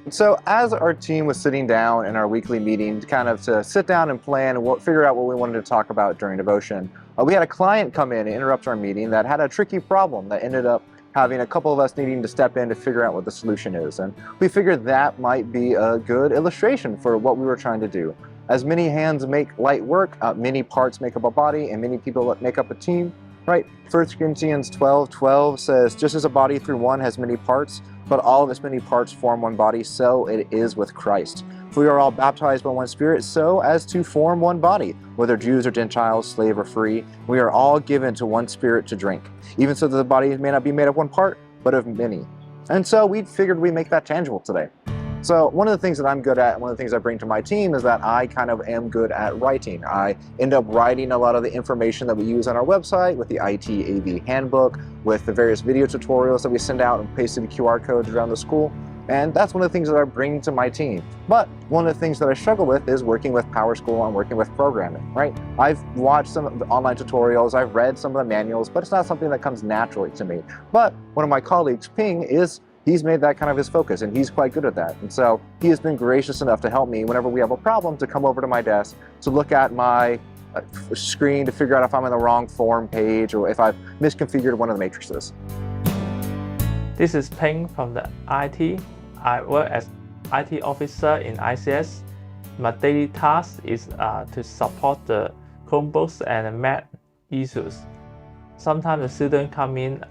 So as our team was sitting down in our weekly meeting kind of to sit down and plan and figure out what we wanted to talk about during devotion, we had a client come in and interrupt our meeting that had a tricky problem that ended up having a couple of us needing to step in to figure out what the solution is. And we figured that might be a good illustration for what we were trying to do. As many hands make light work, many parts make up a body, and many people make up a team, right? 1 Corinthians 12:12 says, just as a body through one has many parts, but all of its many parts form one body, so it is with Christ. For we are all baptized by one Spirit, so as to form one body, whether Jews or Gentiles, slave or free. We are all given to one Spirit to drink, even so that the body may not be made of one part, but of many. And so we figured we'd make that tangible today. So one of the things that I'm good at, and one of the things I bring to my team is that I kind of am good at writing. I end up writing a lot of the information that we use on our website with the ITAV handbook, with the various video tutorials that we send out and pasted the QR codes around the school. And that's one of the things that I bring to my team. But one of the things that I struggle with is working with PowerSchool and working with programming, right? I've watched some of the online tutorials, I've read some of the manuals, but it's not something that comes naturally to me. But one of my colleagues, Ping, he's made that kind of his focus, and he's quite good at that. And so he has been gracious enough to help me whenever we have a problem to come over to my desk to look at my screen to figure out if I'm in the wrong form page or if I've misconfigured one of the matrices. This is Ping from the IT. I work as IT officer in ICS. My daily task is to support the Chromebooks and Mac issues. Sometimes the students come in,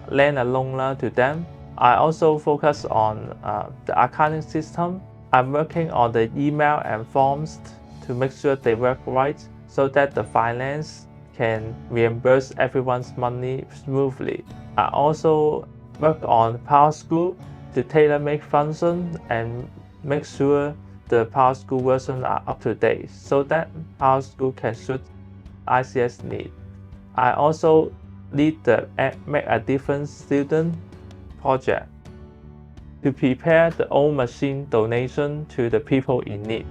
lend a loaner to them. I also focus on the accounting system. I'm working on the email and forms to make sure they work right so that the finance can reimburse everyone's money smoothly. I also work on PowerSchool to tailor-make functions and make sure the PowerSchool versions are up to date so that PowerSchool can suit ICS needs. I also lead the Make a Difference student project to prepare the old machine donation to the people in need.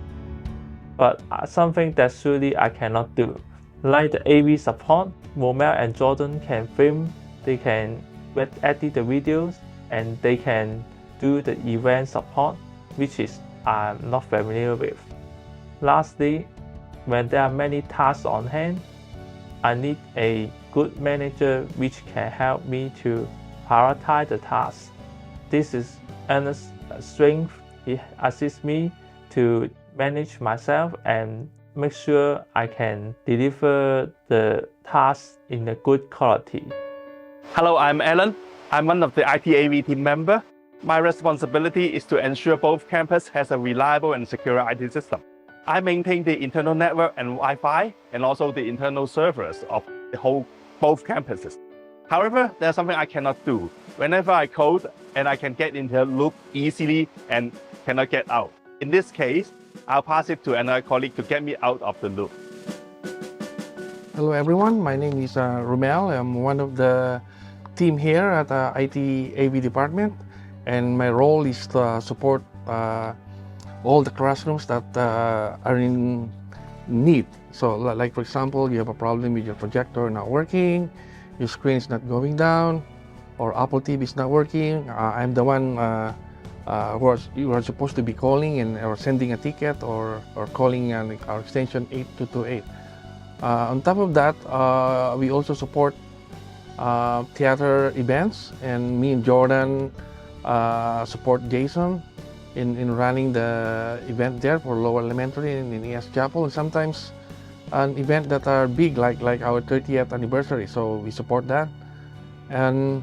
But something that surely I cannot do, like the AV support, Momel and Jordan can film, they can edit the videos, and they can do the event support, which is I'm not familiar with. Lastly, when there are many tasks on hand, I need a good manager which can help me to prioritize the tasks. This is Ernest's strength. It assists me to manage myself and make sure I can deliver the tasks in a good quality. Hello, I'm Alan. I'm one of the ITAV team member. My responsibility is to ensure both campus has a reliable and secure IT system. I maintain the internal network and Wi-Fi and also the internal servers of both campuses. However, there's something I cannot do. Whenever I code and I can get into a loop easily and cannot get out. In this case, I'll pass it to another colleague to get me out of the loop. Hello everyone, my name is Romel. I'm one of the team here at the IT AV department, and my role is to support all the classrooms that are in need. So like for example, you have a problem with your projector not working, your screen is not going down, or Apple TV is not working. I'm the one who are supposed to be calling or sending a ticket or calling our extension 8228. On top of that, we also support theater events, and me and Jordan support Jason in running the event there for Lower Elementary in ES Chapel, and sometimes an event that are big like our 30th anniversary, so we support that. And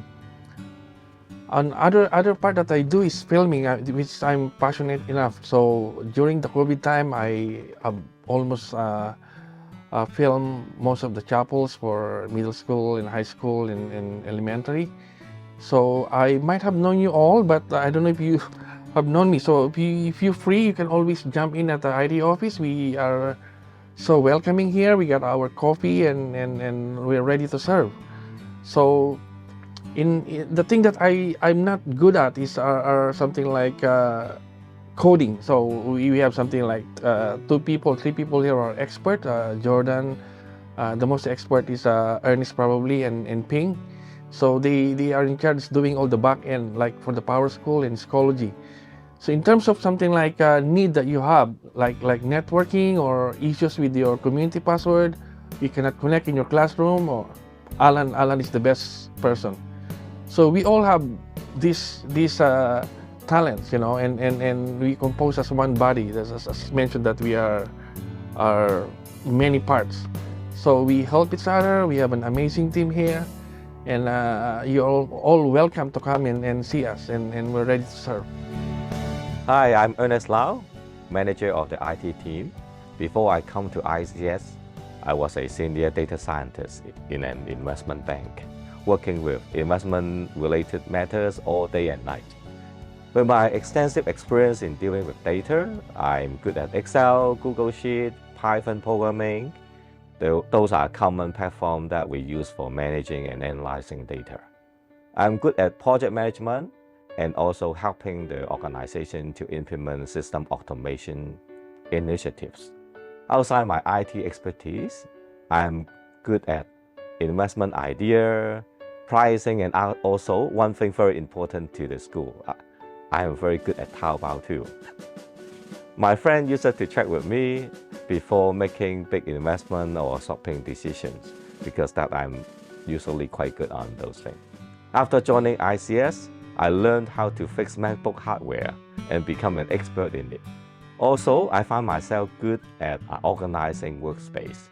other part that I do is filming, which I'm passionate enough. So during the COVID time, I almost film most of the chapels for middle school and high school and elementary. So I might have known you all, but I don't know if you have known me. So if you're free, you can always jump in at the ID office. We are so welcoming here. We got our coffee and we're ready to serve. So in the thing that I'm not good at is are something like coding. So we have something like 3 people here are expert. Jordan, the most expert is Ernest probably, and Ping. So they are in charge doing all the back end, like for the PowerSchool and Schoology. So in terms of something like a need that you have, like networking or issues with your community password, you cannot connect in your classroom, or Alan is the best person. So we all have these talents, and we compose as one body. As mentioned, that we are many parts. So we help each other. We have an amazing team here, and you're all welcome to come in and see us, and we're ready to serve. Hi, I'm Ernest Lau, manager of the IT team. Before I come to ICS, I was a senior data scientist in an investment bank, working with investment-related matters all day and night. With my extensive experience in dealing with data, I'm good at Excel, Google Sheet, Python programming. Those are common platforms that we use for managing and analyzing data. I'm good at project management and also helping the organization to implement system automation initiatives. Outside my IT expertise, I'm good at investment idea, pricing, and also one thing very important to the school, I am very good at Taobao too. My friend used to check with me before making big investment or shopping decisions, because that I'm usually quite good on those things. After joining ICS, I learned how to fix MacBook hardware and become an expert in it. Also, I found myself good at organizing workspace.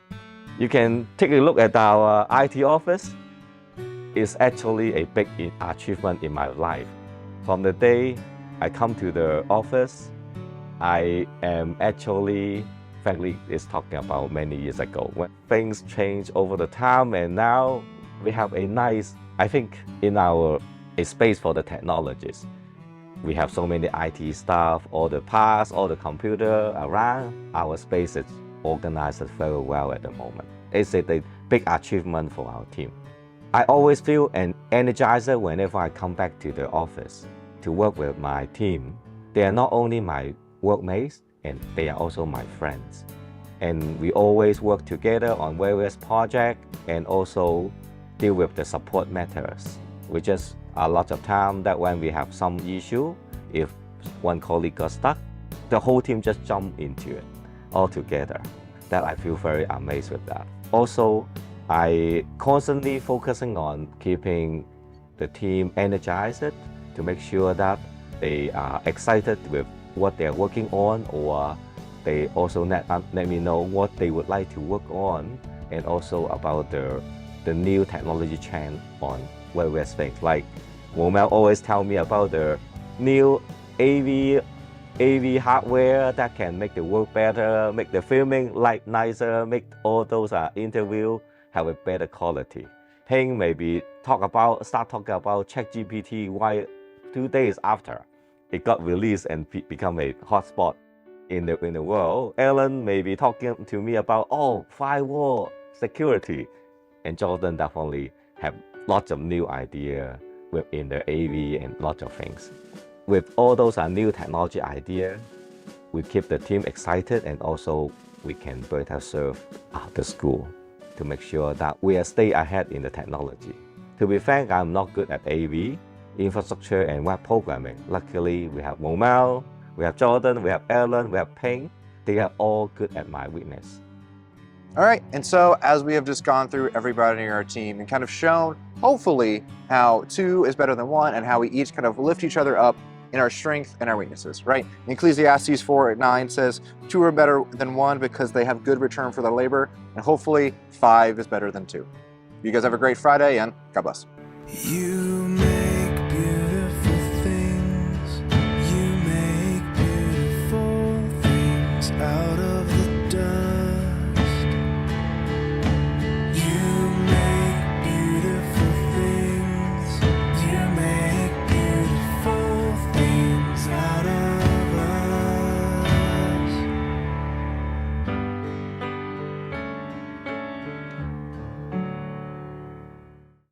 You can take a look at our IT office. It's actually a big achievement in my life. From the day I come to the office, I am actually, frankly, it's talking about many years ago, when things changed over the time, and now we have a nice, I think, in our a space for the technologies. We have so many IT staff, all the parts, all the computer around. Our space is organized very well at the moment. It's a big achievement for our team. I always feel an energizer whenever I come back to the office to work with my team. They are not only my workmates, and they are also my friends. And we always work together on various projects and also deal with the support matters. We just a lot of time that when we have some issue, if one colleague got stuck, the whole team just jump into it all together. That I feel very amazed with that. Also, I constantly focusing on keeping the team energized to make sure that they are excited with what they're working on, or they also let me know what they would like to work on, and also about the new technology trend on various things. Like Romel always tell me about the new AV hardware that can make the work better, make the filming light nicer, make all those interview have a better quality. Heng maybe start talking about ChatGPT why 2 days after it got released and become a hotspot in the world. Ellen may be talking to me about firewall security, and Jordan definitely have lots of new idea within the AV and lots of things. With all those new technology ideas, we keep the team excited, and also we can better serve the school to make sure that we stay ahead in the technology. To be frank, I'm not good at AV, infrastructure, and web programming. Luckily, we have Romel, we have Jordan, we have Ellen, we have Ping. They are all good at my weakness. All right, and so as we have just gone through everybody in our team and kind of shown, hopefully, how two is better than one and how we each kind of lift each other up in our strength and our weaknesses, right? Ecclesiastes 4:9 says, 2 are better than 1 because they have good return for their labor, and hopefully 5 is better than 2. You guys have a great Friday, and God bless. You